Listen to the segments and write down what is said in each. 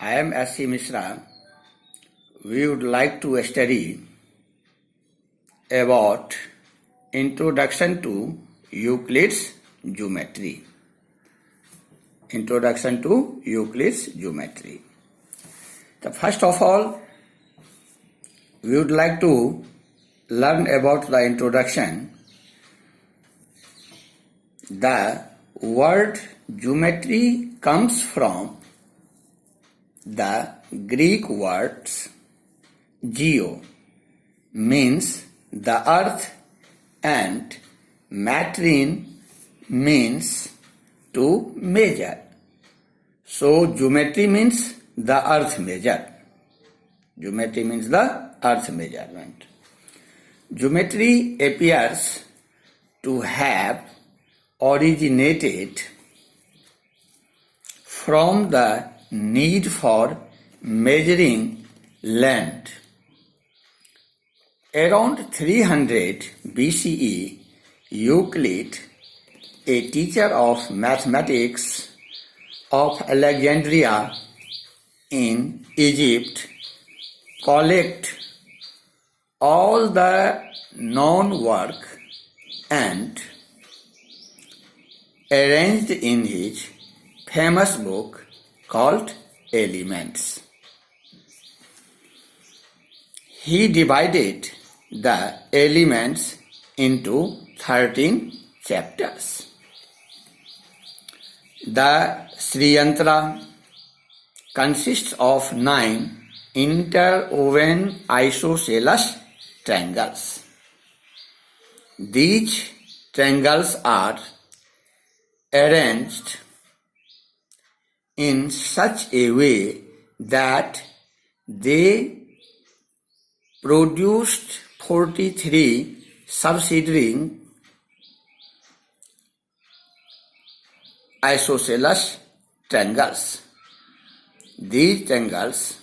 I am S.C. Mishra. We would like to study about Introduction to Euclid's Geometry. Introduction to Euclid's Geometry. First of all, we would like to learn about the introduction. The word geometry comes from the Greek words geo, means the earth, and metrin means to measure. So geometry means the earth measure. Geometry means the earth measurement. Geometry appears to have originated from the need for measuring land. Around 300 BCE, Euclid, a teacher of mathematics of Alexandria in Egypt, collected all the known work and arranged in his famous book called Elements. He divided the elements into 13 chapters. The Sriyantra consists of 9 interwoven isosceles triangles. These triangles are arranged in such a way that they produced 43 subsidiary isosceles triangles. These triangles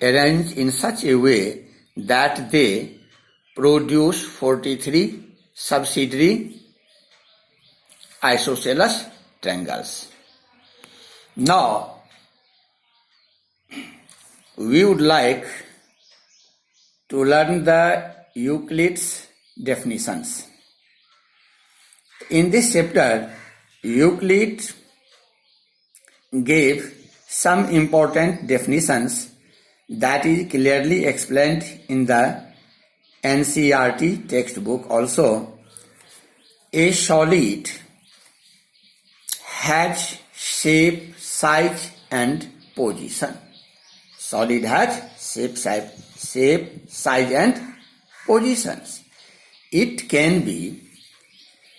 arranged in such a way that they produce 43 subsidiary isosceles triangles. Now, we would like to learn the Euclid's definitions. In this chapter, Euclid gave some important definitions that is clearly explained in the NCERT textbook also. A solid has shape, size and position. Solid has shape, size and positions. It can be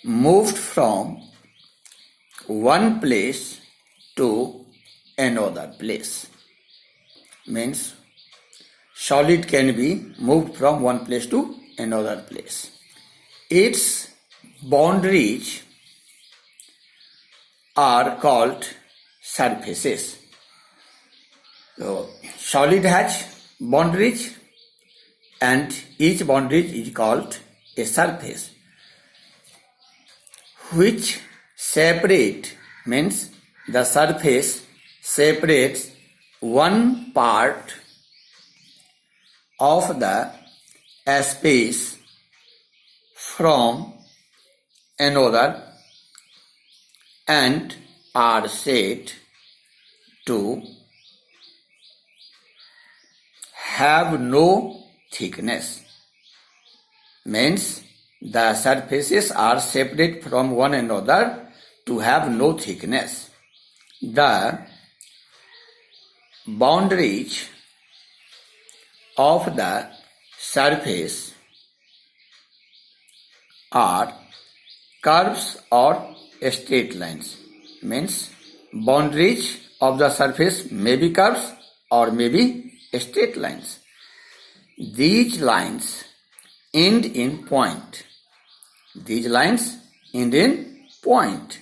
moved from one place to another place. Means solid can be moved from one place to another place. Its boundaries are called surfaces. So, solid has boundaries and each boundary is called a surface, which separate, means the surface separates one part of the space from another and are said to have no thickness. Means the surfaces are separate from one another to have no thickness. The boundaries of the surface are curves or straight lines. Means boundaries of the surface may be curves or may be straight lines. These lines end in point. These lines end in point.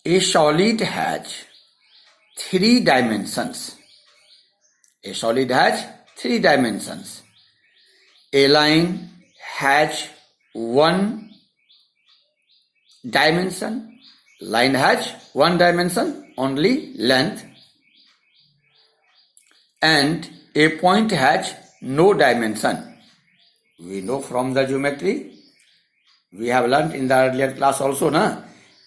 A solid has 3 dimensions. A solid has 3 dimensions. A line has 1 dimension, line has one dimension, only length, and a point has no dimension. We know from the geometry, we have learnt in the earlier class also, na?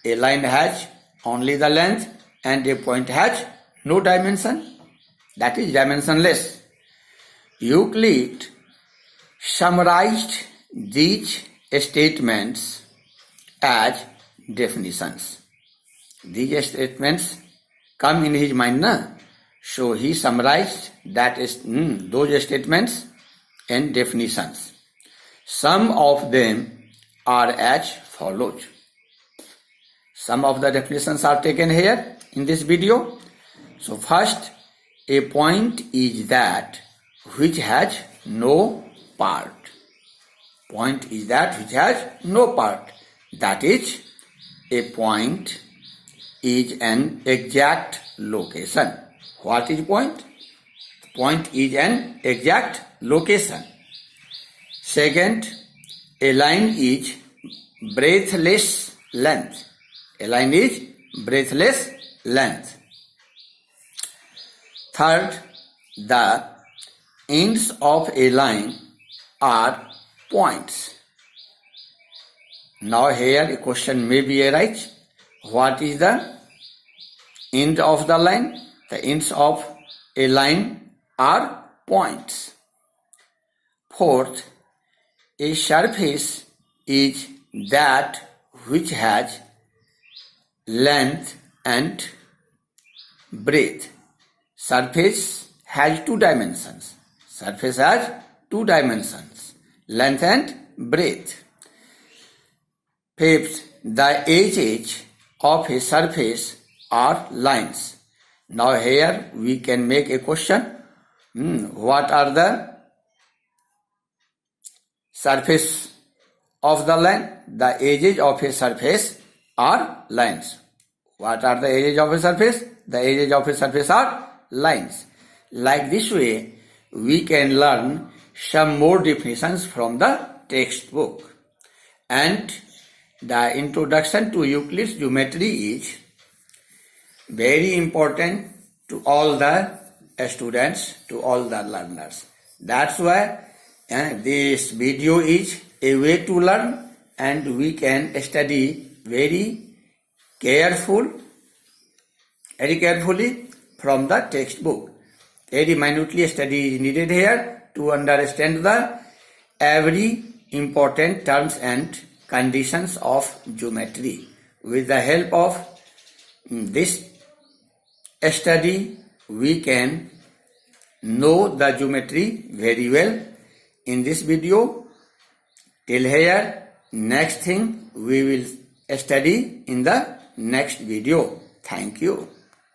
A line has only the length and a point has no dimension, that is dimensionless. Euclid summarized these statements as definitions. These statements come in his mind, na? So he summarized that is those statements in definitions. Some of them are as follows. Some of the definitions are taken here in this video. So first, a point is that which has no part. Point is that which has no part. That is, a point is an exact location. What is point? Point is an exact location. Second, a line is breathless length. A line is breathless length. Third, the ends of a line are points. Now here a question may be arise. What is the end of the line? The ends of a line are points. Fourth, a surface is that which has length and breadth. Surface has two dimensions. Surface has two dimensions, length and breadth. Fifth, the edges of a surface are lines. Now here we can make a question. What are the surface of the line? The edges of a surface are lines. What are the edges of a surface? The edges of a surface are lines. Like this way, we can learn some more definitions from the textbook. And the introduction to Euclid's geometry is very important to all the students, to all the learners. That's why this video is a way to learn, and we can study very carefully from the textbook. Very minutely study is needed here to understand the every important terms and conditions of geometry. With the help of this study, we can know the geometry very well. In this video, till here, next thing we will study in the next video. Thank you.